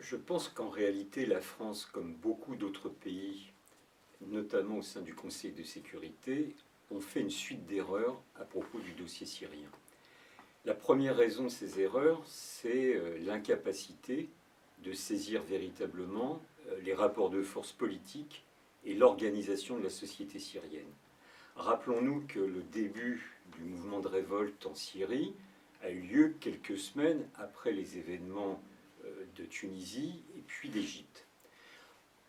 Je pense qu'en réalité, la France, comme beaucoup d'autres pays, notamment au sein du Conseil de sécurité, ont fait une suite d'erreurs à propos du dossier syrien. La première raison de ces erreurs, c'est l'incapacité de saisir véritablement les rapports de force politiques et l'organisation de la société syrienne. Rappelons-nous que le début du mouvement de révolte en Syrie a eu lieu quelques semaines après les événements de Tunisie et puis d'Égypte.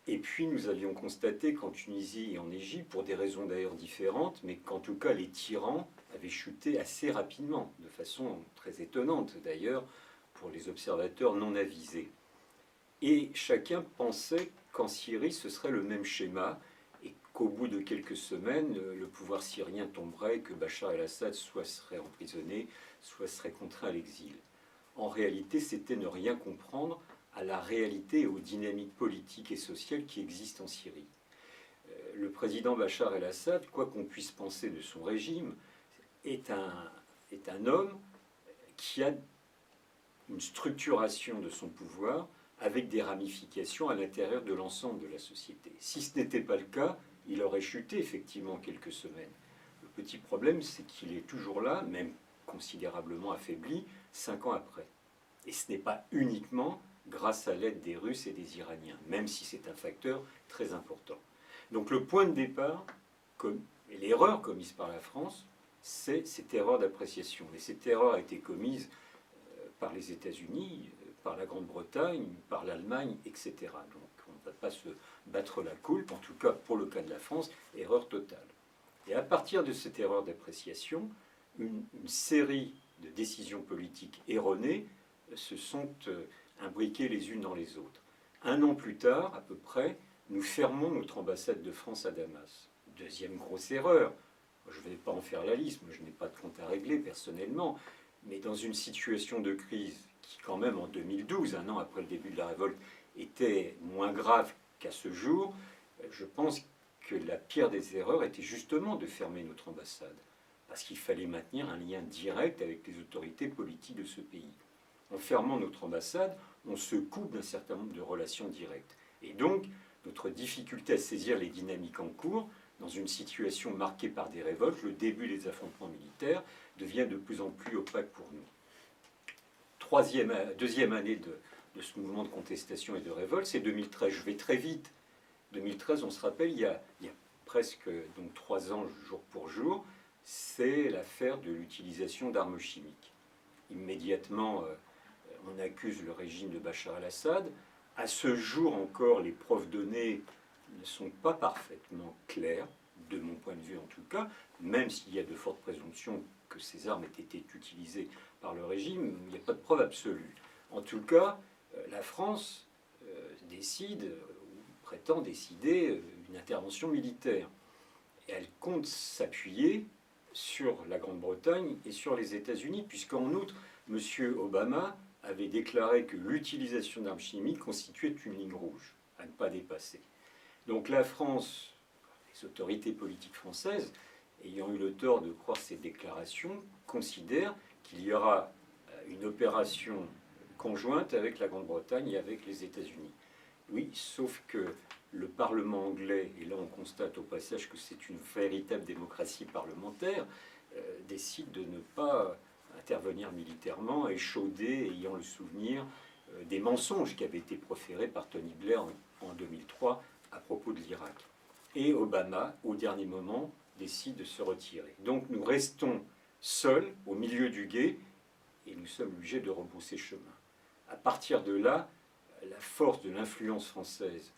Et puis nous avions constaté qu'en Tunisie et en Égypte, pour des raisons d'ailleurs différentes, mais qu'en tout cas les tyrans avaient chuté assez rapidement, de façon très étonnante d'ailleurs pour les observateurs non avisés. Et chacun pensait qu'en Syrie ce serait le même schéma et qu'au bout de quelques semaines, le pouvoir syrien tomberait, que Bachar el-Assad soit serait emprisonné, soit serait contraint à l'exil. En réalité, c'était ne rien comprendre à la réalité et aux dynamiques politiques et sociales qui existent en Syrie. Le président Bachar el-Assad, quoi qu'on puisse penser de son régime, est un homme qui a une structuration de son pouvoir avec des ramifications à l'intérieur de l'ensemble de la société. Si ce n'était pas le cas, il aurait chuté effectivement en quelques semaines. Le petit problème, c'est qu'il est toujours là, même considérablement affaibli, 5 ans après. Et ce n'est pas uniquement grâce à l'aide des Russes et des Iraniens, même si c'est un facteur très important. Donc le point de départ, et l'erreur commise par la France, c'est cette erreur d'appréciation. Et cette erreur a été commise par les États-Unis, par la Grande-Bretagne, par l'Allemagne, etc. Donc on ne va pas se battre la coulpe, en tout cas pour le cas de la France, erreur totale. Et à partir de cette erreur d'appréciation, une série de décisions politiques erronées se sont imbriquées les unes dans les autres. 1 an plus tard, à peu près, nous fermons notre ambassade de France à Damas. Deuxième grosse erreur. Je ne vais pas en faire la liste, moi je n'ai pas de compte à régler personnellement, mais dans une situation de crise qui quand même en 2012, 1 an après le début de la révolte, était moins grave qu'à ce jour, je pense que la pire des erreurs était justement de fermer notre ambassade, parce qu'il fallait maintenir un lien direct avec les autorités politiques de ce pays. En fermant notre ambassade, on se coupe d'un certain nombre de relations directes. Et donc, notre difficulté à saisir les dynamiques en cours, dans une situation marquée par des révoltes, le début des affrontements militaires, devient de plus en plus opaque pour nous. Deuxième année de ce mouvement de contestation et de révolte, c'est 2013. Je vais très vite. 2013, on se rappelle, il y a presque donc 3 ans jour pour jour, c'est l'affaire de l'utilisation d'armes chimiques. Immédiatement, on accuse le régime de Bachar el-Assad. À ce jour encore, les preuves données ne sont pas parfaitement claires, de mon point de vue en tout cas, même s'il y a de fortes présomptions que ces armes aient été utilisées par le régime, il n'y a pas de preuve absolue. En tout cas, la France décide, ou prétend décider, une intervention militaire. Et elle compte s'appuyer sur la Grande-Bretagne et sur les États-Unis, puisqu'en outre, M. Obama avait déclaré que l'utilisation d'armes chimiques constituait une ligne rouge à ne pas dépasser. Donc la France, les autorités politiques françaises, ayant eu le tort de croire ces déclarations, considèrent qu'il y aura une opération conjointe avec la Grande-Bretagne et avec les États-Unis. Oui, sauf que le Parlement anglais, et là on constate au passage que c'est une véritable démocratie parlementaire, décide de ne pas intervenir militairement, échaudé, ayant le souvenir des mensonges qui avaient été proférés par Tony Blair en 2003 à propos de l'Irak. Et Obama, au dernier moment, décide de se retirer. Donc nous restons seuls au milieu du gué et nous sommes obligés de rebrousser chemin. À partir de là, la force de l'influence française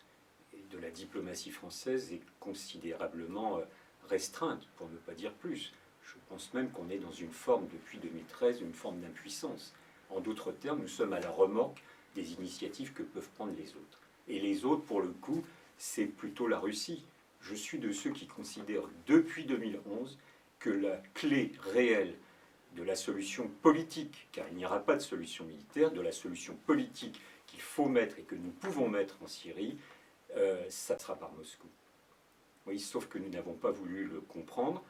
et de la diplomatie française est considérablement restreinte, pour ne pas dire plus. Je pense même qu'on est dans une forme, depuis 2013, une forme d'impuissance. En d'autres termes, nous sommes à la remorque des initiatives que peuvent prendre les autres. Et les autres, pour le coup, c'est plutôt la Russie. Je suis de ceux qui considèrent, depuis 2011, que la clé réelle de la solution politique, car il n'y aura pas de solution militaire, de la solution politique qu'il faut mettre et que nous pouvons mettre en Syrie, ça sera par Moscou. Oui, sauf que nous n'avons pas voulu le comprendre,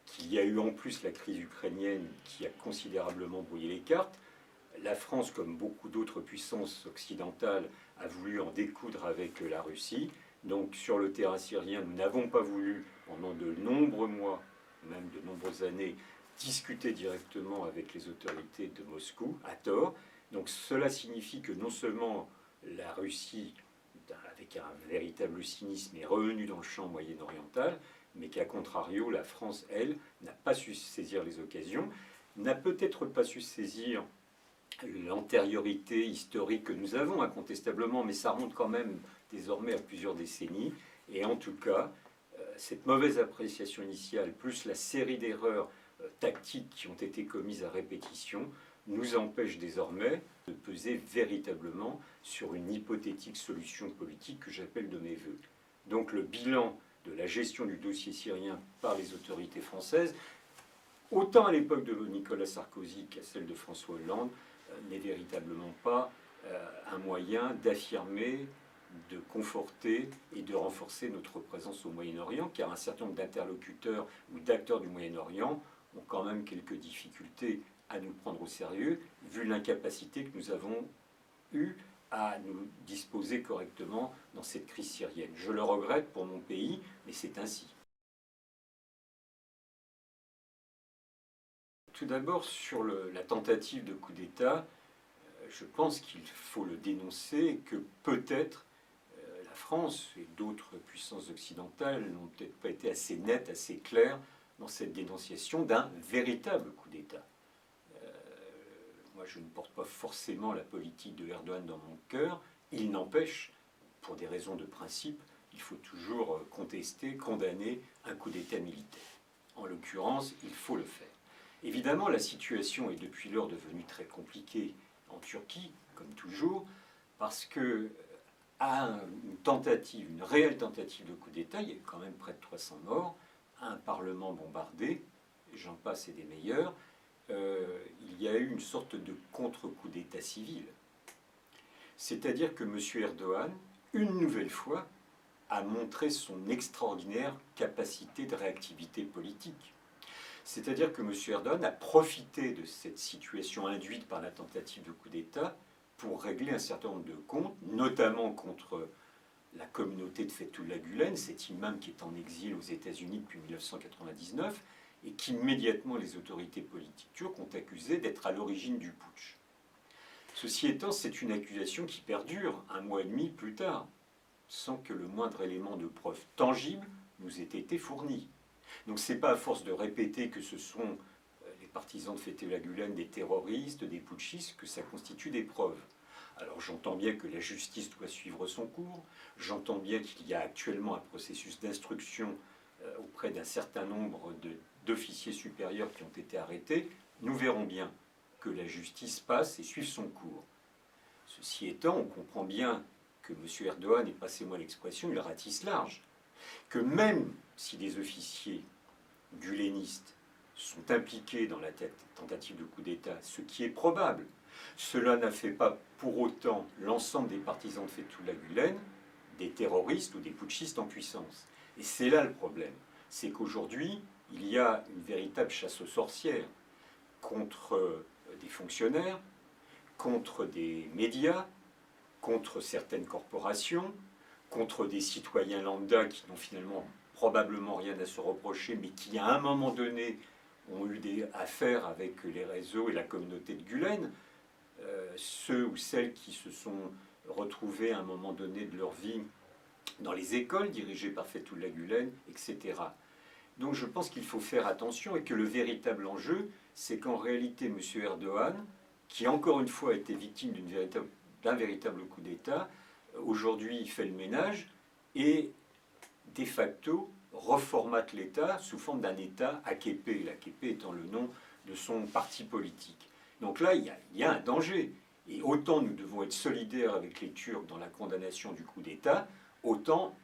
qu'il y a eu en plus la crise ukrainienne qui a considérablement brouillé les cartes. La France, comme beaucoup d'autres puissances occidentales, a voulu en découdre avec la Russie. Donc sur le terrain syrien, nous n'avons pas voulu, pendant de nombreux mois, même de nombreuses années, discuter directement avec les autorités de Moscou, à tort. Donc cela signifie que non seulement la Russie, avec un véritable cynisme, est revenue dans le champ moyen-oriental, mais qu'à contrario, la France, elle, n'a pas su saisir les occasions, n'a peut-être pas su saisir l'antériorité historique que nous avons incontestablement, mais ça remonte quand même désormais à plusieurs décennies. Et en tout cas, cette mauvaise appréciation initiale, plus la série d'erreurs tactiques qui ont été commises à répétition, nous empêche désormais de peser véritablement sur une hypothétique solution politique que j'appelle de mes voeux. Donc le bilan de la gestion du dossier syrien par les autorités françaises, autant à l'époque de Nicolas Sarkozy qu'à celle de François Hollande, n'est véritablement pas un moyen d'affirmer, de conforter et de renforcer notre présence au Moyen-Orient, car un certain nombre d'interlocuteurs ou d'acteurs du Moyen-Orient ont quand même quelques difficultés à nous prendre au sérieux, vu l'incapacité que nous avons eue à nous disposer correctement dans cette crise syrienne. Je le regrette pour mon pays, mais c'est ainsi. Tout d'abord, sur la tentative de coup d'État, je pense qu'il faut le dénoncer, que peut-être la France et d'autres puissances occidentales n'ont peut-être pas été assez nettes, assez claires dans cette dénonciation d'un véritable coup d'État. Moi, je ne porte pas forcément la politique de Erdogan dans mon cœur. Il n'empêche, pour des raisons de principe, il faut toujours contester, condamner un coup d'État militaire. En l'occurrence, il faut le faire. Évidemment, la situation est depuis lors devenue très compliquée en Turquie, comme toujours, parce que à une réelle tentative de coup d'État, il y a eu quand même près de 300 morts, un parlement bombardé, j'en passe et des meilleurs, il y a eu une sorte de contre-coup d'État civil. C'est-à-dire que M. Erdogan, une nouvelle fois, a montré son extraordinaire capacité de réactivité politique. C'est-à-dire que M. Erdogan a profité de cette situation induite par la tentative de coup d'État pour régler un certain nombre de comptes, notamment contre la communauté de Fethullah Gülen, cet imam qui est en exil aux États-Unis depuis 1999, et qu'immédiatement les autorités politiques turques ont accusé d'être à l'origine du putsch. Ceci étant, c'est une accusation qui perdure un mois et demi plus tard, sans que le moindre élément de preuve tangible nous ait été fourni. Donc ce n'est pas à force de répéter que ce sont les partisans de Fethullah Gülen des terroristes, des putschistes, que ça constitue des preuves. Alors j'entends bien que la justice doit suivre son cours, j'entends bien qu'il y a actuellement un processus d'instruction auprès d'un certain nombre d'officiers supérieurs qui ont été arrêtés. Nous verrons bien que la justice passe et suive son cours. Ceci étant, on comprend bien que M. Erdogan, et passez-moi l'expression, il ratisse large. Que même si des officiers gulenistes sont impliqués dans la tentative de coup d'État, ce qui est probable, cela n'a fait pas pour autant l'ensemble des partisans de Fethullah Gülen des terroristes ou des putschistes en puissance. Et c'est là le problème, c'est qu'aujourd'hui, il y a une véritable chasse aux sorcières contre des fonctionnaires, contre des médias, contre certaines corporations, contre des citoyens lambda qui n'ont finalement probablement rien à se reprocher, mais qui à un moment donné ont eu des affaires avec les réseaux et la communauté de Gülen, ceux ou celles qui se sont retrouvés à un moment donné de leur vie dans les écoles dirigées par Fethullah Gülen, etc. Donc je pense qu'il faut faire attention et que le véritable enjeu, c'est qu'en réalité, M. Erdogan, qui encore une fois a été victime d'un véritable coup d'État, aujourd'hui il fait le ménage et de facto reformate l'État sous forme d'un État AKP, l'AKP étant le nom de son parti politique. Donc là, il y a un danger. Et autant nous devons être solidaires avec les Turcs dans la condamnation du coup d'État, autant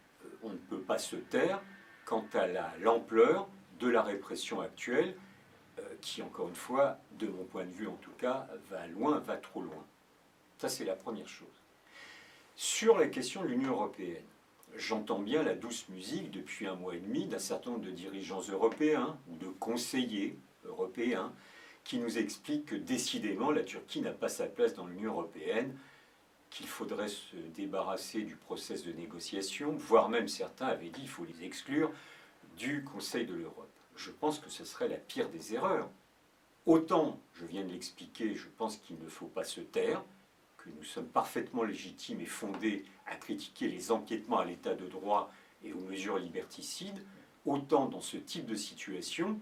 on ne peut pas se taire quant à l'ampleur de la répression actuelle, qui, encore une fois, de mon point de vue en tout cas, va loin, va trop loin. Ça, c'est la première chose. Sur la question de l'Union européenne, j'entends bien la douce musique depuis un mois et demi d'un certain nombre de dirigeants européens ou de conseillers européens qui nous explique que décidément la Turquie n'a pas sa place dans l'Union européenne, qu'il faudrait se débarrasser du processus de négociation, voire même certains avaient dit qu'il faut les exclure du Conseil de l'Europe. Je pense que ce serait la pire des erreurs. Autant, je viens de l'expliquer, je pense qu'il ne faut pas se taire, que nous sommes parfaitement légitimes et fondés à critiquer les empiétements à l'état de droit et aux mesures liberticides, autant dans ce type de situation,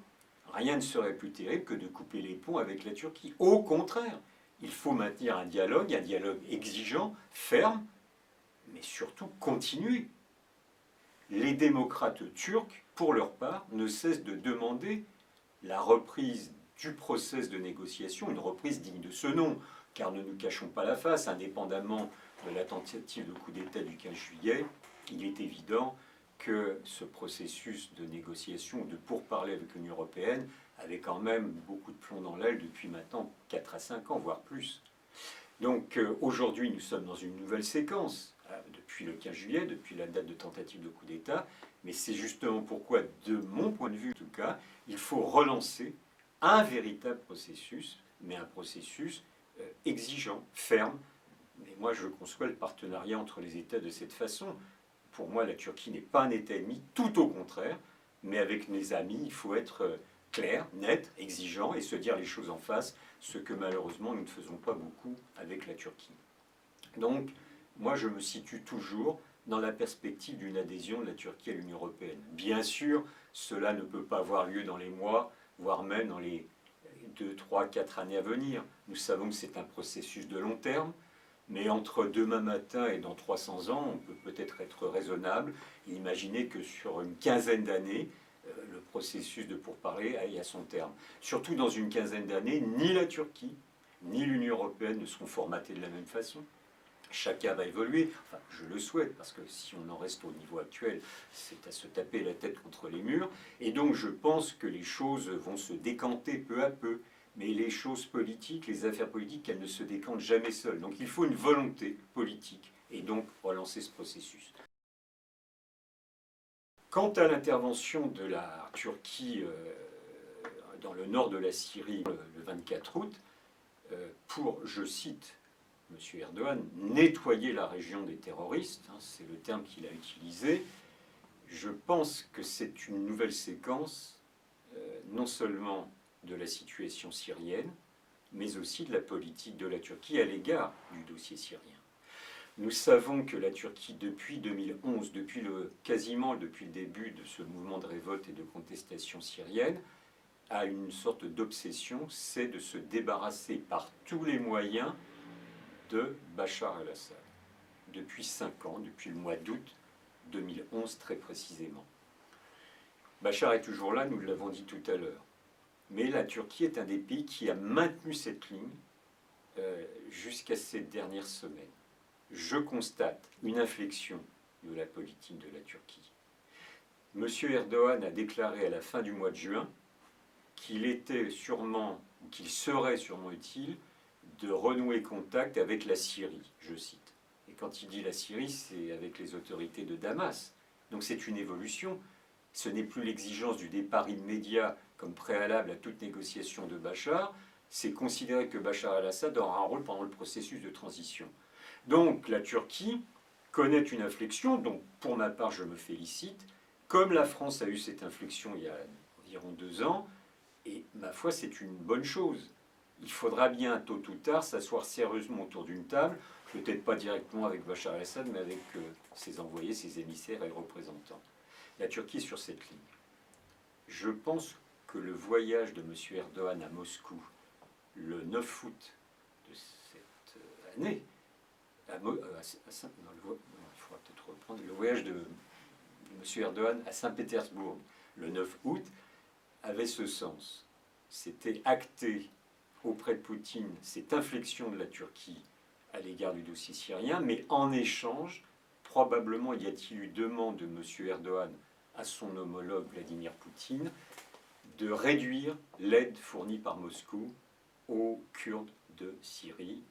rien ne serait plus terrible que de couper les ponts avec la Turquie. Au contraire, il faut maintenir un dialogue exigeant, ferme, mais surtout continu. Les démocrates turcs, pour leur part, ne cessent de demander la reprise du processus de négociation, une reprise digne de ce nom, car ne nous cachons pas la face, indépendamment de la tentative de coup d'État du 15 juillet, il est évident que ce processus de négociation ou de pourparlers avec l'Union européenne avait quand même beaucoup de plomb dans l'aile depuis maintenant 4 à 5 ans, voire plus. Donc aujourd'hui, nous sommes dans une nouvelle séquence, depuis le 15 juillet, depuis la date de tentative de coup d'État, mais c'est justement pourquoi, de mon point de vue en tout cas, il faut relancer un véritable processus, mais un processus exigeant, ferme. Mais moi, je conçois le partenariat entre les États de cette façon. Pour moi, la Turquie n'est pas un État ennemi, tout au contraire, mais avec mes amis, il faut être clair, net, exigeant et se dire les choses en face, ce que malheureusement nous ne faisons pas beaucoup avec la Turquie. Donc, moi, je me situe toujours dans la perspective d'une adhésion de la Turquie à l'Union européenne. Bien sûr, cela ne peut pas avoir lieu dans les mois, voire même dans les 2, 3, 4 années à venir. Nous savons que c'est un processus de long terme, mais entre demain matin et dans 300 ans, on peut peut-être être raisonnable et imaginer que sur une quinzaine d'années, le processus de pourparlers aille à son terme. Surtout dans une quinzaine d'années, ni la Turquie, ni l'Union européenne ne seront formatés de la même façon. Chacun va évoluer, enfin je le souhaite, parce que si on en reste au niveau actuel, c'est à se taper la tête contre les murs, et donc je pense que les choses vont se décanter peu à peu, mais les choses politiques, les affaires politiques, elles ne se décantent jamais seules. Donc il faut une volonté politique, et donc relancer ce processus. Quant à l'intervention de la Turquie dans le nord de la Syrie le 24 août, pour, je cite, M. Erdogan, nettoyer la région des terroristes, hein, c'est le terme qu'il a utilisé, je pense que c'est une nouvelle séquence, non seulement de la situation syrienne, mais aussi de la politique de la Turquie à l'égard du dossier syrien. Nous savons que la Turquie, depuis 2011, quasiment depuis le début de ce mouvement de révolte et de contestation syrienne, a une sorte d'obsession, c'est de se débarrasser par tous les moyens de Bachar el-Assad. Depuis 5 ans, depuis le mois d'août 2011 très précisément. Bachar est toujours là, nous l'avons dit tout à l'heure. Mais la Turquie est un des pays qui a maintenu cette ligne jusqu'à ces dernières semaines. Je constate une inflexion de la politique de la Turquie. M. Erdogan a déclaré à la fin du mois de juin qu'il serait sûrement utile de renouer contact avec la Syrie, je cite. Et quand il dit la Syrie, c'est avec les autorités de Damas. Donc c'est une évolution. Ce n'est plus l'exigence du départ immédiat comme préalable à toute négociation de Bachar, c'est considérer que Bachar el-Assad aura un rôle pendant le processus de transition. Donc la Turquie connaît une inflexion, dont pour ma part je me félicite, comme la France a eu cette inflexion il y a environ 2 ans, et ma foi c'est une bonne chose. Il faudra bien tôt ou tard s'asseoir sérieusement autour d'une table, peut-être pas directement avec Bachar el-Assad, mais avec ses envoyés, ses émissaires et représentants. La Turquie est sur cette ligne. Je pense que le voyage de M. Erdogan à Moscou le 9 août de cette année, il faudra peut-être reprendre, le voyage de M. Erdogan à Saint-Pétersbourg le 9 août avait ce sens. C'était acté auprès de Poutine cette inflexion de la Turquie à l'égard du dossier syrien, mais en échange, probablement y a-t-il eu demande de M. Erdogan à son homologue Vladimir Poutine de réduire l'aide fournie par Moscou aux Kurdes de Syrie,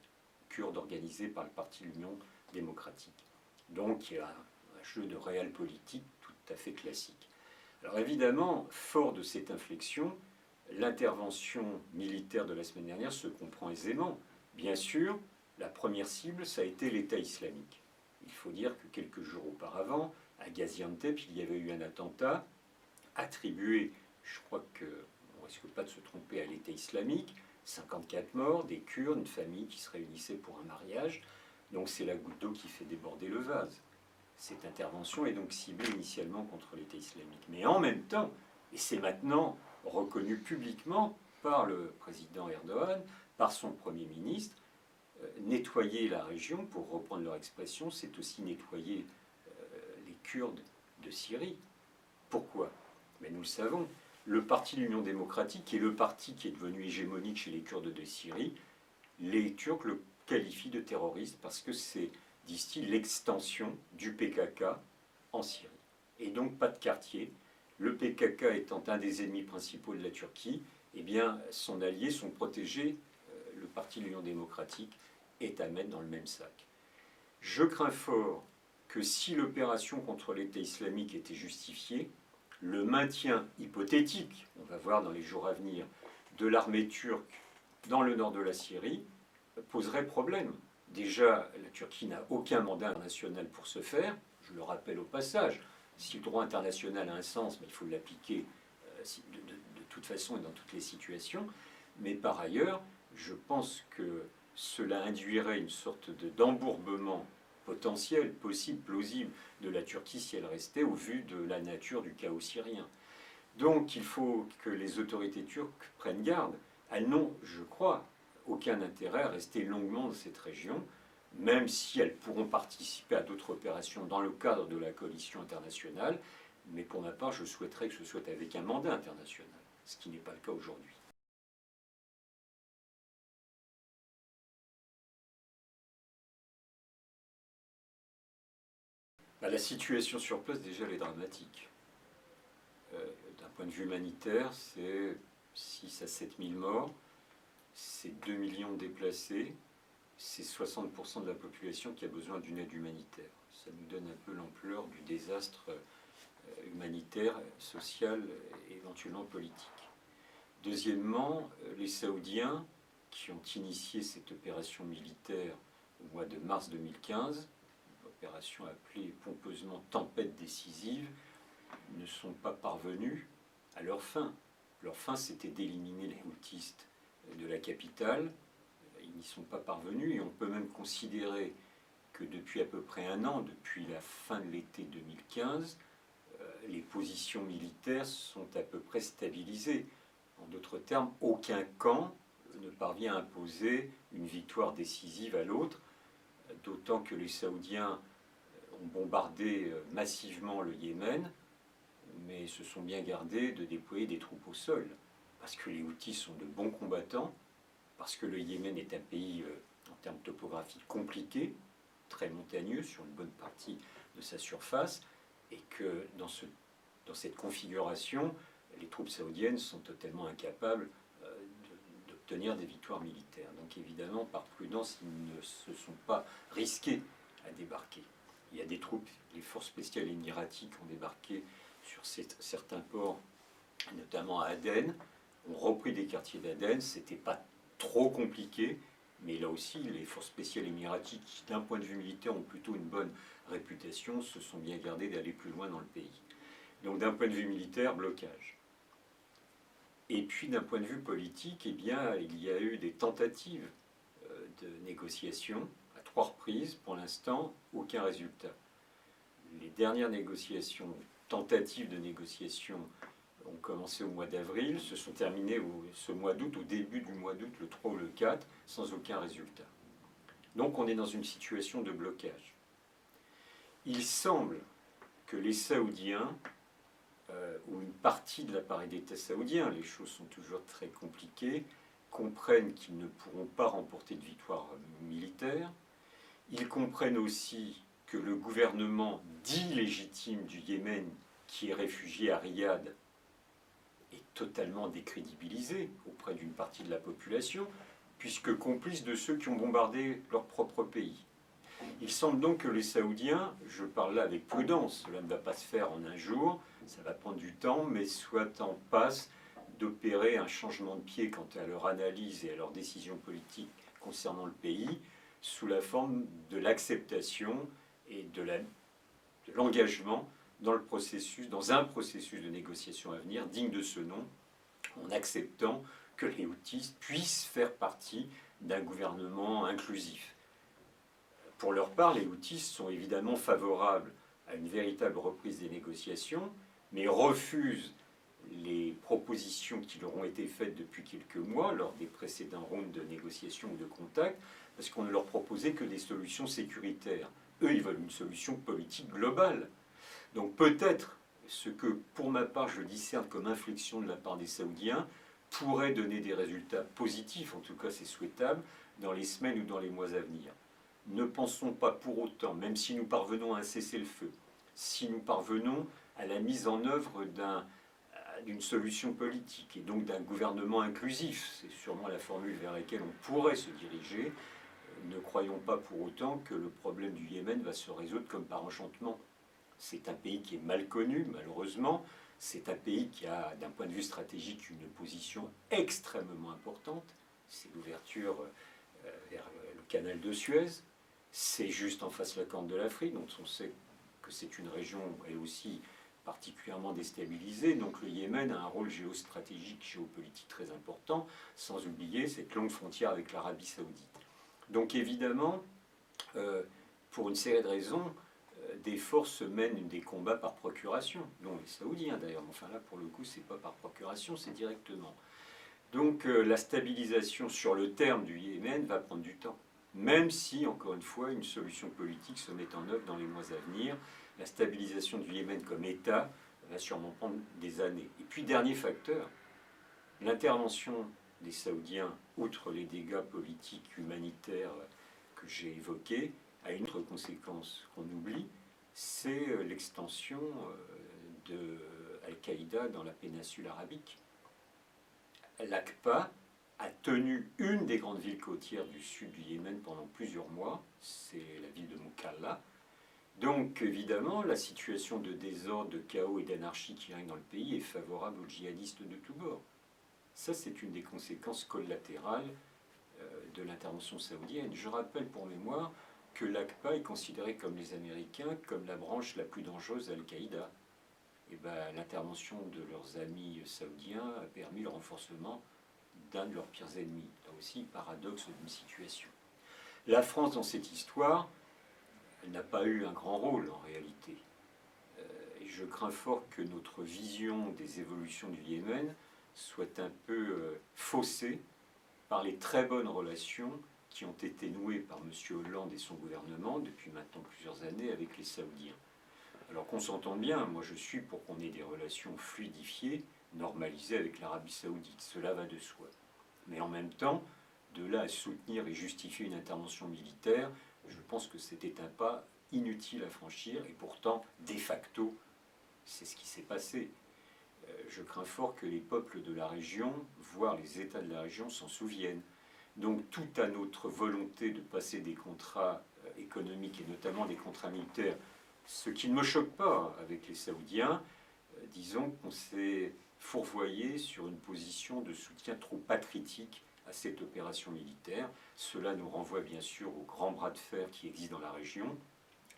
Kurdes organisés par le parti L'Union démocratique. Donc il y a un jeu de réel politique tout à fait classique. Alors évidemment, fort de cette inflexion, l'intervention militaire de la semaine dernière se comprend aisément. Bien sûr, la première cible, ça a été l'État islamique. Il faut dire que quelques jours auparavant, à Gaziantep, il y avait eu un attentat attribué, je crois qu'on ne risque pas de se tromper, à l'État islamique, 54 morts, des Kurdes, une famille qui se réunissait pour un mariage. Donc c'est la goutte d'eau qui fait déborder le vase. Cette intervention est donc ciblée initialement contre l'État islamique. Mais en même temps, et c'est maintenant reconnu publiquement par le président Erdogan, par son Premier ministre, nettoyer la région, pour reprendre leur expression, c'est aussi nettoyer les Kurdes de Syrie. Pourquoi? Mais nous le savons, le parti de l'Union démocratique, qui est le parti qui est devenu hégémonique chez les Kurdes de Syrie, les Turcs le qualifient de terroriste parce que c'est, disent-ils, l'extension du PKK en Syrie. Et donc pas de quartier. Le PKK étant un des ennemis principaux de la Turquie, eh bien son allié, son protégé, le parti de l'Union démocratique, est à mettre dans le même sac. Je crains fort que si l'opération contre l'État islamique était justifiée, le maintien hypothétique, on va voir dans les jours à venir, de l'armée turque dans le nord de la Syrie, poserait problème. Déjà, la Turquie n'a aucun mandat international pour ce faire, je le rappelle au passage. Si le droit international a un sens, mais il faut l'appliquer de toute façon et dans toutes les situations. Mais par ailleurs, je pense que cela induirait une sorte d'embourbement potentiel, possible, plausible de la Turquie si elle restait au vu de la nature du chaos syrien. Donc il faut que les autorités turques prennent garde. Elles n'ont, je crois, aucun intérêt à rester longuement dans cette région, même si elles pourront participer à d'autres opérations dans le cadre de la coalition internationale. Mais pour ma part, je souhaiterais que ce soit avec un mandat international, ce qui n'est pas le cas aujourd'hui. La situation sur place, déjà, elle est dramatique. D'un point de vue humanitaire, c'est 6 à 7 000 morts, c'est 2 millions de déplacés, c'est 60% de la population qui a besoin d'une aide humanitaire. Ça nous donne un peu l'ampleur du désastre humanitaire, social et éventuellement politique. Deuxièmement, les Saoudiens qui ont initié cette opération militaire au mois de mars 2015, opération appelée pompeusement tempête décisive, ne sont pas parvenus à leur fin. Leur fin, c'était d'éliminer les houthistes de la capitale. Ils n'y sont pas parvenus et on peut même considérer que depuis à peu près un an, depuis la fin de l'été 2015, les positions militaires sont à peu près stabilisées. En d'autres termes, aucun camp ne parvient à imposer une victoire décisive à l'autre, d'autant que les Saoudiens ont bombardé massivement le Yémen, mais se sont bien gardés de déployer des troupes au sol, parce que les Houthis sont de bons combattants, parce que le Yémen est un pays en termes topographiques compliqué, très montagneux sur une bonne partie de sa surface, et que dans cette configuration, les troupes saoudiennes sont totalement incapables d'obtenir des victoires militaires. Donc évidemment, par prudence, ils ne se sont pas risqués à débarquer. Il y a des troupes, les forces spéciales émiratiques ont débarqué sur certains ports, notamment à Aden, ont repris des quartiers d'Aden, c'était pas trop compliqué, mais là aussi, les forces spéciales émiratiques, qui d'un point de vue militaire ont plutôt une bonne réputation, se sont bien gardées d'aller plus loin dans le pays. Donc d'un point de vue militaire, blocage. Et puis d'un point de vue politique, eh bien, il y a eu des tentatives de négociation à 3 reprises. Pour l'instant, aucun résultat. Les dernières négociations, tentatives de négociation, ont commencé au mois d'avril, se sont terminées ce mois d'août, au début du mois d'août, le 3 ou le 4, sans aucun résultat. Donc on est dans une situation de blocage. Il semble que les Saoudiens, ou une partie de l'appareil d'État saoudien, les choses sont toujours très compliquées, comprennent qu'ils ne pourront pas remporter de victoire militaire. Ils comprennent aussi que le gouvernement dit légitime du Yémen, qui est réfugié à Riyad, est totalement décrédibilisé auprès d'une partie de la population, puisque complice de ceux qui ont bombardé leur propre pays. Il semble donc que les Saoudiens, je parle là avec prudence, cela ne va pas se faire en un jour, ça va prendre du temps, mais soit en passe d'opérer un changement de pied quant à leur analyse et à leurs décisions politiques concernant le pays, sous la forme de l'acceptation et de l'engagement dans un processus de négociation à venir digne de ce nom, en acceptant que les Houthis puissent faire partie d'un gouvernement inclusif. Pour leur part, les Houthis sont évidemment favorables à une véritable reprise des négociations, mais refusent les propositions qui leur ont été faites depuis quelques mois lors des précédents rounds de négociations ou de contacts, parce qu'on ne leur proposait que des solutions sécuritaires. Eux, ils veulent une solution politique globale. Donc peut-être ce que, pour ma part, je discerne comme inflexion de la part des Saoudiens pourrait donner des résultats positifs, en tout cas c'est souhaitable, dans les semaines ou dans les mois à venir. Ne pensons pas pour autant, même si nous parvenons à un cessez-le-feu, si nous parvenons à la mise en œuvre d'une solution politique et donc d'un gouvernement inclusif, c'est sûrement la formule vers laquelle on pourrait se diriger, ne croyons pas pour autant que le problème du Yémen va se résoudre comme par enchantement. C'est un pays qui est mal connu, malheureusement. C'est un pays qui a, d'un point de vue stratégique, une position extrêmement importante. C'est l'ouverture vers le canal de Suez. C'est juste en face de la Corne de l'Afrique, donc on sait que c'est une région, elle aussi, particulièrement déstabilisée. Donc le Yémen a un rôle géostratégique, géopolitique très important, sans oublier cette longue frontière avec l'Arabie saoudite. Donc évidemment, pour une série de raisons, des forces mènent des combats par procuration, dont les Saoudiens d'ailleurs. Enfin là, pour le coup, c'est pas par procuration, c'est directement. Donc la stabilisation sur le terme du Yémen va prendre du temps. Même si, encore une fois, une solution politique se met en œuvre dans les mois à venir, la stabilisation du Yémen comme État va sûrement prendre des années. Et puis, dernier facteur, l'intervention des Saoudiens, outre les dégâts politiques, humanitaires que j'ai évoqués, a une autre conséquence qu'on oublie, c'est l'extension de Al-Qaïda dans la péninsule arabique. L'AQPA a tenu une des grandes villes côtières du sud du Yémen pendant plusieurs mois, c'est la ville de Mukalla. Donc évidemment, la situation de désordre, de chaos et d'anarchie qui règne dans le pays est favorable aux djihadistes de tous bords. Ça, c'est une des conséquences collatérales de l'intervention saoudienne. Je rappelle pour mémoire que l'AQPA est considérée comme les Américains comme la branche la plus dangereuse d'Al-Qaïda. Et ben, l'intervention de leurs amis saoudiens a permis le renforcement d'un de leurs pires ennemis. Là aussi, paradoxe d'une situation. La France, dans cette histoire, n'a pas eu un grand rôle en réalité. Et je crains fort que notre vision des évolutions du Yémen soit un peu faussée par les très bonnes relations qui ont été nouées par M. Hollande et son gouvernement depuis maintenant plusieurs années avec les Saoudiens. Alors qu'on s'entend bien, moi je suis pour qu'on ait des relations fluidifiées, normalisées avec l'Arabie Saoudite, cela va de soi. Mais en même temps, de là à soutenir et justifier une intervention militaire, je pense que c'était un pas inutile à franchir, et pourtant, de facto, c'est ce qui s'est passé. Je crains fort que les peuples de la région, voire les États de la région, s'en souviennent. Donc tout à notre volonté de passer des contrats économiques, et notamment des contrats militaires, ce qui ne me choque pas avec les Saoudiens, disons qu'on s'est fourvoyé sur une position de soutien trop patriotique à cette opération militaire. Cela nous renvoie bien sûr au grand bras de fer qui existe dans la région,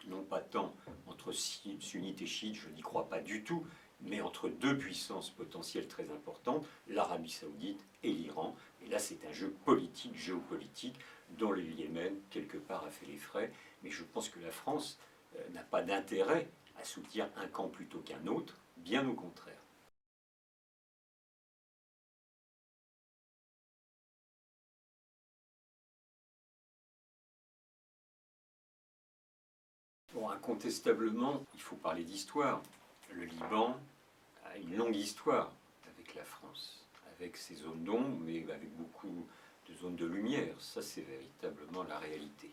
non pas tant entre sunnites et chiites, je n'y crois pas du tout, mais entre deux puissances potentielles très importantes, l'Arabie saoudite et l'Iran. Et là, c'est un jeu politique, géopolitique, dont le Yémen, quelque part, a fait les frais. Mais je pense que la France n'a pas d'intérêt à soutenir un camp plutôt qu'un autre, bien au contraire. Bon, incontestablement, il faut parler d'histoire. Le Liban a une longue histoire avec la France, avec ses zones d'ombre, mais avec beaucoup de zones de lumière. Ça, c'est véritablement la réalité.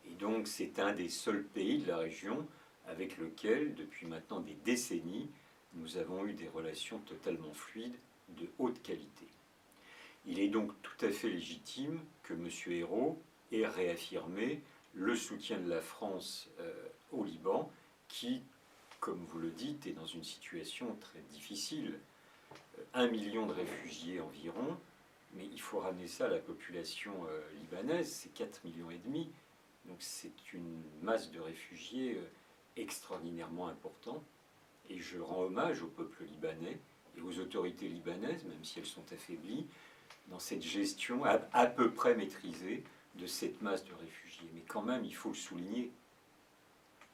Et donc, c'est un des seuls pays de la région avec lequel, depuis maintenant des décennies, nous avons eu des relations totalement fluides, de haute qualité. Il est donc tout à fait légitime que M. Ayrault ait réaffirmé le soutien de la France au Liban, qui, comme vous le dites, est dans une situation très difficile. 1 million de réfugiés environ, mais il faut ramener ça à la population libanaise, c'est 4,5 millions. Donc c'est une masse de réfugiés extraordinairement importante. Et je rends hommage au peuple libanais et aux autorités libanaises, même si elles sont affaiblies, dans cette gestion à peu près maîtrisée de cette masse de réfugiés. Mais quand même, il faut le souligner,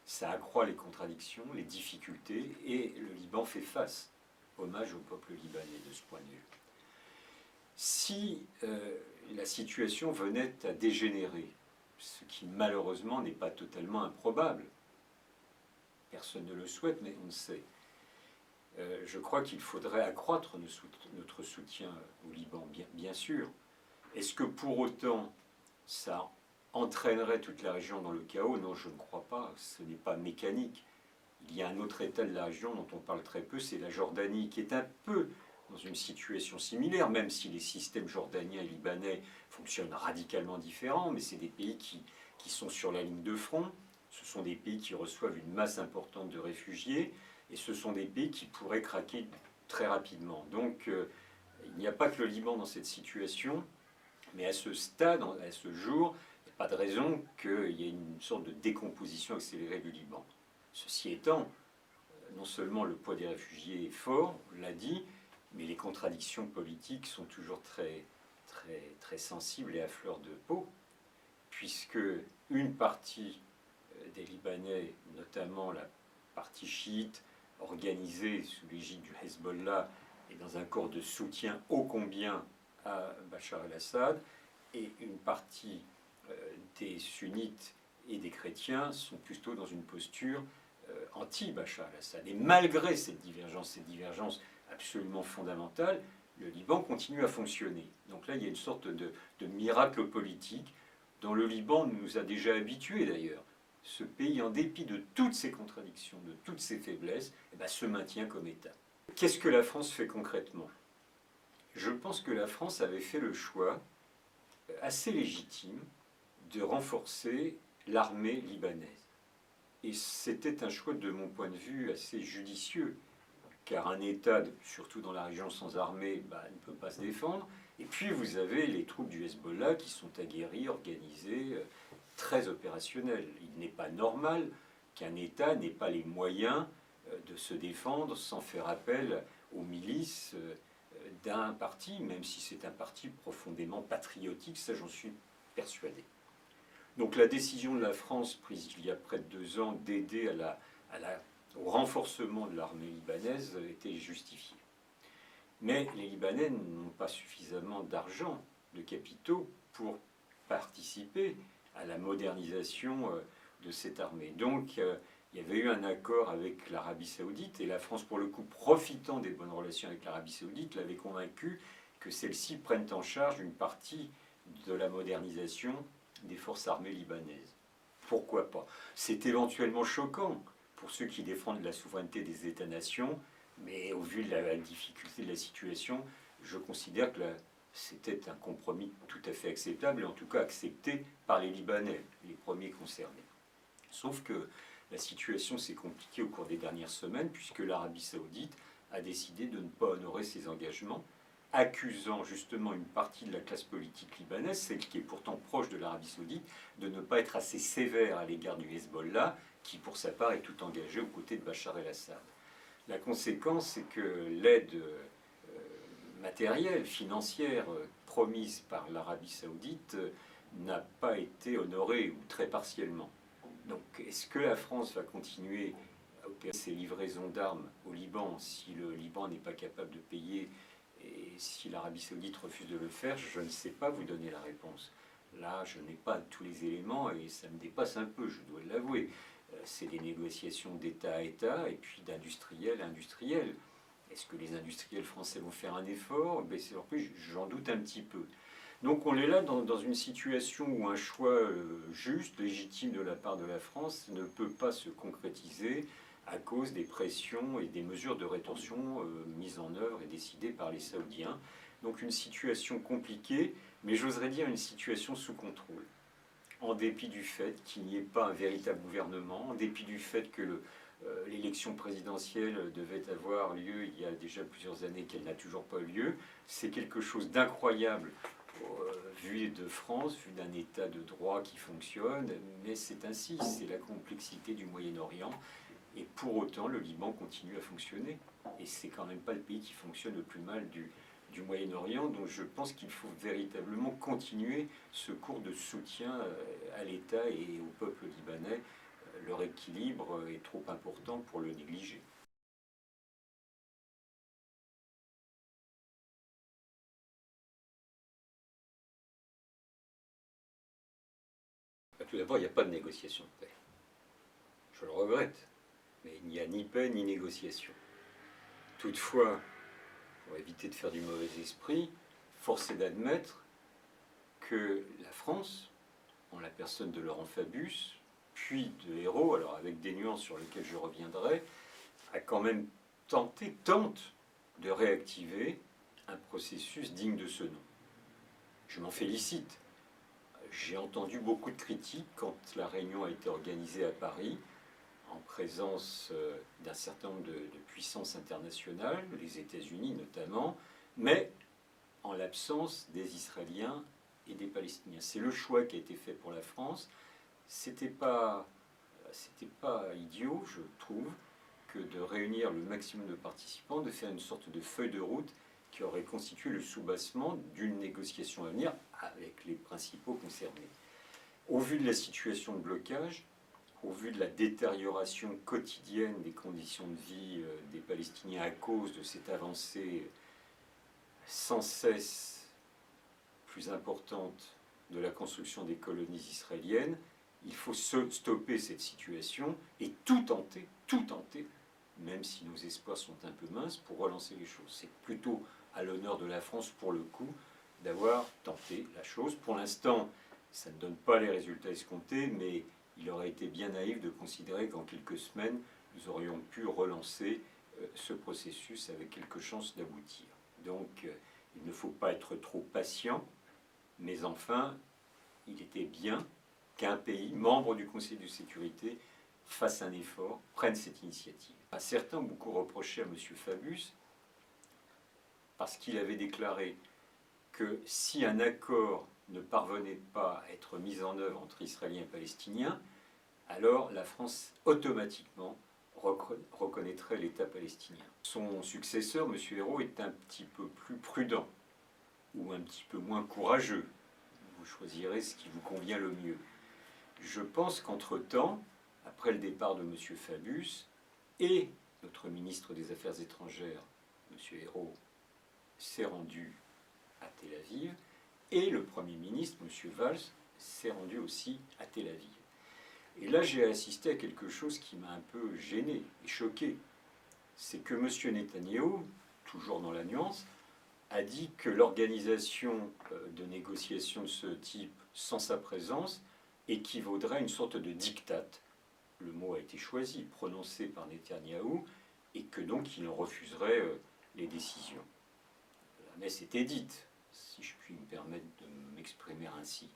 ça accroît les contradictions, les difficultés, et le Liban fait face. Hommage au peuple libanais de ce point de vue. Si la situation venait à dégénérer, ce qui malheureusement n'est pas totalement improbable, personne ne le souhaite, mais on le sait, je crois qu'il faudrait accroître notre soutien au Liban, bien sûr. Est-ce que pour autant ça entraînerait toute la région dans le chaos? Non, je ne crois pas, ce n'est pas mécanique. Il y a un autre État de la région dont on parle très peu, c'est la Jordanie, qui est un peu dans une situation similaire, même si les systèmes jordaniens et libanais fonctionnent radicalement différents, mais c'est des pays qui sont sur la ligne de front, ce sont des pays qui reçoivent une masse importante de réfugiés, et ce sont des pays qui pourraient craquer très rapidement. Donc il n'y a pas que le Liban dans cette situation, mais à ce stade, à ce jour, il n'y a pas de raison qu'il y ait une sorte de décomposition accélérée du Liban. Ceci étant, non seulement le poids des réfugiés est fort, on l'a dit, mais les contradictions politiques sont toujours très sensibles et à fleur de peau, puisque une partie des Libanais, notamment la partie chiite, organisée sous l'égide du Hezbollah, est dans un corps de soutien ô combien à Bachar el-Assad, et une partie des sunnites et des chrétiens sont plutôt dans une posture anti-Bachar el-Assad. Et malgré cette divergence absolument fondamentale, le Liban continue à fonctionner. Donc là, il y a une sorte de miracle politique dont le Liban nous a déjà habitués d'ailleurs. Ce pays, en dépit de toutes ses contradictions, de toutes ses faiblesses, se maintient comme État. Qu'est-ce que la France fait concrètement? Je pense que la France avait fait le choix assez légitime de renforcer l'armée libanaise. Et c'était un choix, de mon point de vue, assez judicieux, car un État, surtout dans la région sans armée, ne peut pas se défendre. Et puis vous avez les troupes du Hezbollah qui sont aguerries, organisées, très opérationnelles. Il n'est pas normal qu'un État n'ait pas les moyens de se défendre sans faire appel aux milices d'un parti, même si c'est un parti profondément patriotique, ça j'en suis persuadé. Donc la décision de la France prise il y a près de 2 ans d'aider au renforcement de l'armée libanaise était justifiée. Mais les Libanais n'ont pas suffisamment d'argent, de capitaux, pour participer à la modernisation de cette armée. Donc il y avait eu un accord avec l'Arabie Saoudite, et la France, pour le coup, profitant des bonnes relations avec l'Arabie Saoudite, l'avait convaincu que celle-ci prenne en charge une partie de la modernisation des forces armées libanaises. Pourquoi pas? C'est éventuellement choquant pour ceux qui défendent la souveraineté des États-nations, mais au vu de la difficulté de la situation, je considère que c'était un compromis tout à fait acceptable, et en tout cas accepté par les Libanais, les premiers concernés. Sauf que la situation s'est compliquée au cours des dernières semaines, puisque l'Arabie Saoudite a décidé de ne pas honorer ses engagements, accusant justement une partie de la classe politique libanaise, celle qui est pourtant proche de l'Arabie Saoudite, de ne pas être assez sévère à l'égard du Hezbollah, qui pour sa part est tout engagé aux côtés de Bachar el-Assad. La conséquence, c'est que l'aide matérielle, financière, promise par l'Arabie Saoudite n'a pas été honorée, ou très partiellement. Donc, est-ce que la France va continuer à opérer ses livraisons d'armes au Liban si le Liban n'est pas capable de payer, et si l'Arabie Saoudite refuse de le faire? Je ne sais pas vous donner la réponse. Là, je n'ai pas tous les éléments et ça me dépasse un peu, je dois l'avouer. C'est des négociations d'État à État et puis d'industriel à industriel. Est-ce que les industriels français vont faire un effort? J'en doute un petit peu. Donc on est là dans une situation où un choix juste, légitime de la part de la France ne peut pas se concrétiser à cause des pressions et des mesures de rétorsion mises en œuvre et décidées par les Saoudiens. Donc une situation compliquée, mais j'oserais dire une situation sous contrôle. En dépit du fait qu'il n'y ait pas un véritable gouvernement, en dépit du fait que L'élection présidentielle devait avoir lieu il y a déjà plusieurs années qu'elle n'a toujours pas eu lieu. C'est quelque chose d'incroyable vu de France, vu d'un état de droit qui fonctionne, mais c'est ainsi, c'est la complexité du Moyen-Orient. Et pour autant, le Liban continue à fonctionner. Et c'est quand même pas le pays qui fonctionne le plus mal du Moyen-Orient. Donc je pense qu'il faut véritablement continuer ce cours de soutien à l'État et au peuple libanais. Leur équilibre est trop important pour le négliger. Tout d'abord, il n'y a pas de négociation de paix. Je le regrette, mais il n'y a ni paix ni négociation. Toutefois, pour éviter de faire du mauvais esprit, force est d'admettre que la France, en la personne de Laurent Fabius, puis de Hérault, alors avec des nuances sur lesquelles je reviendrai, a quand même tente de réactiver un processus digne de ce nom. Je m'en félicite. J'ai entendu beaucoup de critiques quand la réunion a été organisée à Paris, en présence d'un certain nombre de puissances internationales, les États-Unis notamment, mais en l'absence des Israéliens et des Palestiniens. C'est le choix qui a été fait pour la France. C'était pas idiot, je trouve, que de réunir le maximum de participants, de faire une sorte de feuille de route qui aurait constitué le soubassement d'une négociation à venir avec les principaux concernés. Au vu de la situation de blocage, au vu de la détérioration quotidienne des conditions de vie des Palestiniens à cause de cette avancée sans cesse plus importante de la construction des colonies israéliennes, il faut stopper cette situation et tout tenter, même si nos espoirs sont un peu minces, pour relancer les choses. C'est plutôt à l'honneur de la France, pour le coup, d'avoir tenté la chose. Pour l'instant, ça ne donne pas les résultats escomptés, mais il aurait été bien naïf de considérer qu'en quelques semaines, nous aurions pu relancer ce processus avec quelques chances d'aboutir. Donc, il ne faut pas être trop patient, mais enfin, il était bien qu'un pays membre du Conseil de sécurité fasse un effort, prenne cette initiative. Certains ont beaucoup reproché à M. Fabius, parce qu'il avait déclaré que si un accord ne parvenait pas à être mis en œuvre entre Israéliens et Palestiniens, alors la France automatiquement reconnaîtrait l'État palestinien. Son successeur, M. Hérault, est un petit peu plus prudent, ou un petit peu moins courageux. Vous choisirez ce qui vous convient le mieux. Je pense qu'entre-temps, après le départ de M. Fabius, et notre ministre des Affaires étrangères, M. Hérault, s'est rendu à Tel Aviv, et le Premier ministre, M. Valls, s'est rendu aussi à Tel Aviv. Et là, j'ai assisté à quelque chose qui m'a un peu gêné et choqué. C'est que M. Netanyahou, toujours dans la nuance, a dit que l'organisation de négociations de ce type, sans sa présence, équivaudrait à une sorte de diktat. Le mot a été choisi, prononcé par Netanyahou, et que donc il en refuserait les décisions. La messe était dite, si je puis me permettre de m'exprimer ainsi.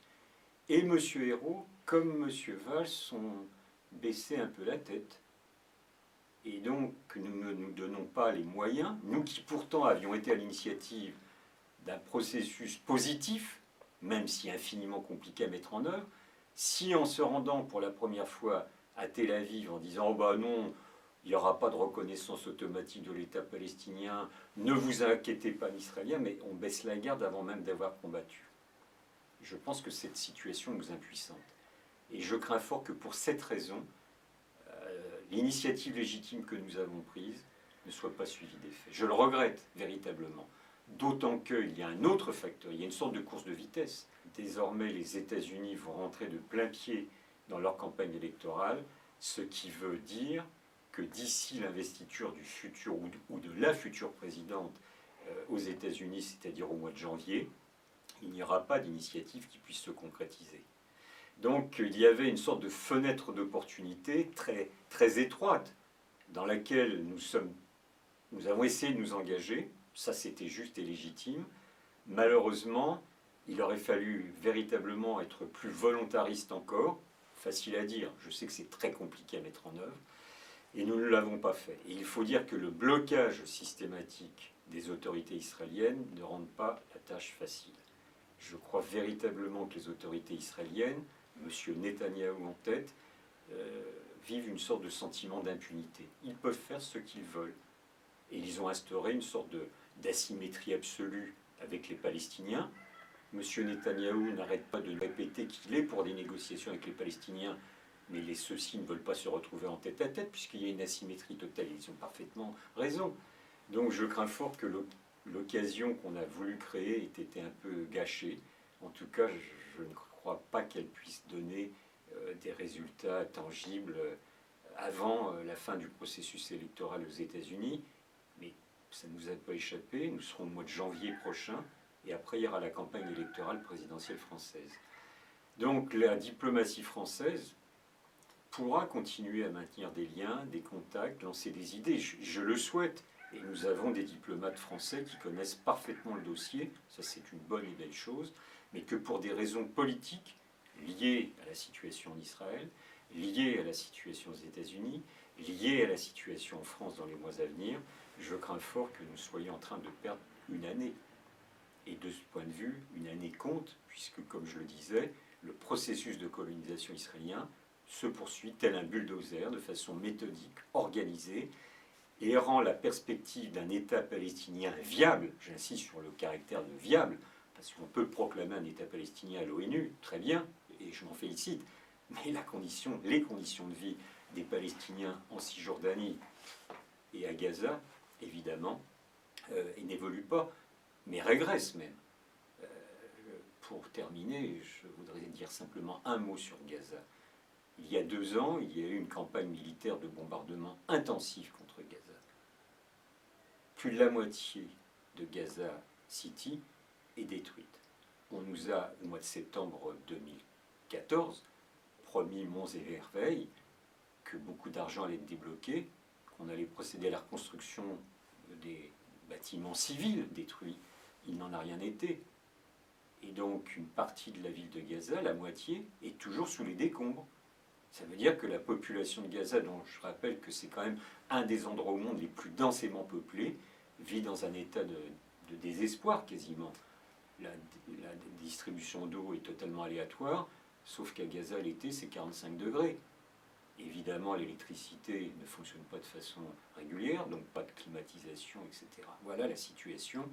Et M. Hérault, comme M. Valls, ont baissé un peu la tête. Et donc, nous ne nous donnons pas les moyens, nous qui pourtant avions été à l'initiative d'un processus positif, même si infiniment compliqué à mettre en œuvre, si en se rendant pour la première fois à Tel Aviv en disant « Oh bah non, il n'y aura pas de reconnaissance automatique de l'État palestinien, ne vous inquiétez pas, Israéliens », mais on baisse la garde avant même d'avoir combattu. Je pense que cette situation nous impuissante. Et je crains fort que pour cette raison, l'initiative légitime que nous avons prise ne soit pas suivie d'effet. Je le regrette véritablement. D'autant qu'il y a un autre facteur, il y a une sorte de course de vitesse. Désormais, les États-Unis vont rentrer de plein pied dans leur campagne électorale, ce qui veut dire que d'ici l'investiture du futur ou de la future présidente aux États-Unis, c'est-à-dire au mois de janvier, il n'y aura pas d'initiative qui puisse se concrétiser. Donc il y avait une sorte de fenêtre d'opportunité très, très étroite dans laquelle nous avons essayé de nous engager. Ça, c'était juste et légitime. Malheureusement, il aurait fallu véritablement être plus volontariste encore. Facile à dire, je sais que c'est très compliqué à mettre en œuvre. Et nous ne l'avons pas fait. Et il faut dire que le blocage systématique des autorités israéliennes ne rend pas la tâche facile. Je crois véritablement que les autorités israéliennes, M. Netanyahou en tête, vivent une sorte de sentiment d'impunité. Ils peuvent faire ce qu'ils veulent. Et ils ont instauré une sorte d'asymétrie absolue avec les Palestiniens. M. Netanyahou n'arrête pas de répéter qu'il est pour des négociations avec les Palestiniens, mais ceux-ci ne veulent pas se retrouver en tête à tête, puisqu'il y a une asymétrie totale. Ils ont parfaitement raison. Donc je crains fort que l'occasion qu'on a voulu créer ait été un peu gâchée. En tout cas, je ne crois pas qu'elle puisse donner des résultats tangibles avant la fin du processus électoral aux États-Unis. Mais ça ne nous a pas échappé. Nous serons au mois de janvier prochain. Et après, il y aura la campagne électorale présidentielle française. Donc la diplomatie française pourra continuer à maintenir des liens, des contacts, lancer des idées. Je le souhaite. Et nous avons des diplomates français qui connaissent parfaitement le dossier. Ça, c'est une bonne et belle chose. Mais que pour des raisons politiques, liées à la situation en Israël, liées à la situation aux États-Unis, liées à la situation en France dans les mois à venir, je crains fort que nous soyons en train de perdre une année. Et de ce point de vue, une année compte, puisque, comme je le disais, le processus de colonisation israélien se poursuit tel un bulldozer, de façon méthodique, organisée, et rend la perspective d'un État palestinien viable, j'insiste sur le caractère de viable, parce qu'on peut proclamer un État palestinien à l'ONU, très bien, et je m'en félicite, mais les conditions de vie des Palestiniens en Cisjordanie et à Gaza, évidemment, n'évoluent pas, mais régressent même. Pour terminer, je voudrais dire simplement un mot sur Gaza. Il y a 2 ans, il y a eu une campagne militaire de bombardement intensif contre Gaza. Plus de la moitié de Gaza City est détruite. On nous a, au mois de septembre 2014, promis monts et merveilles, que beaucoup d'argent allait être débloqué, qu'on allait procéder à la reconstruction des bâtiments civils détruits. Il n'en a rien été. Et donc une partie de la ville de Gaza, la moitié, est toujours sous les décombres. Ça veut dire que la population de Gaza, dont je rappelle que c'est quand même un des endroits au monde les plus densément peuplés, vit dans un état de désespoir quasiment. La distribution d'eau est totalement aléatoire, sauf qu'à Gaza l'été c'est 45 degrés. Évidemment l'électricité ne fonctionne pas de façon régulière, donc pas de climatisation, etc. Voilà la situation.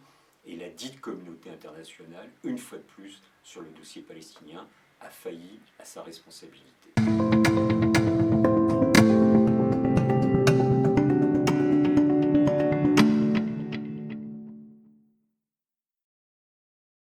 Et la dite communauté internationale, une fois de plus, sur le dossier palestinien, a failli à sa responsabilité.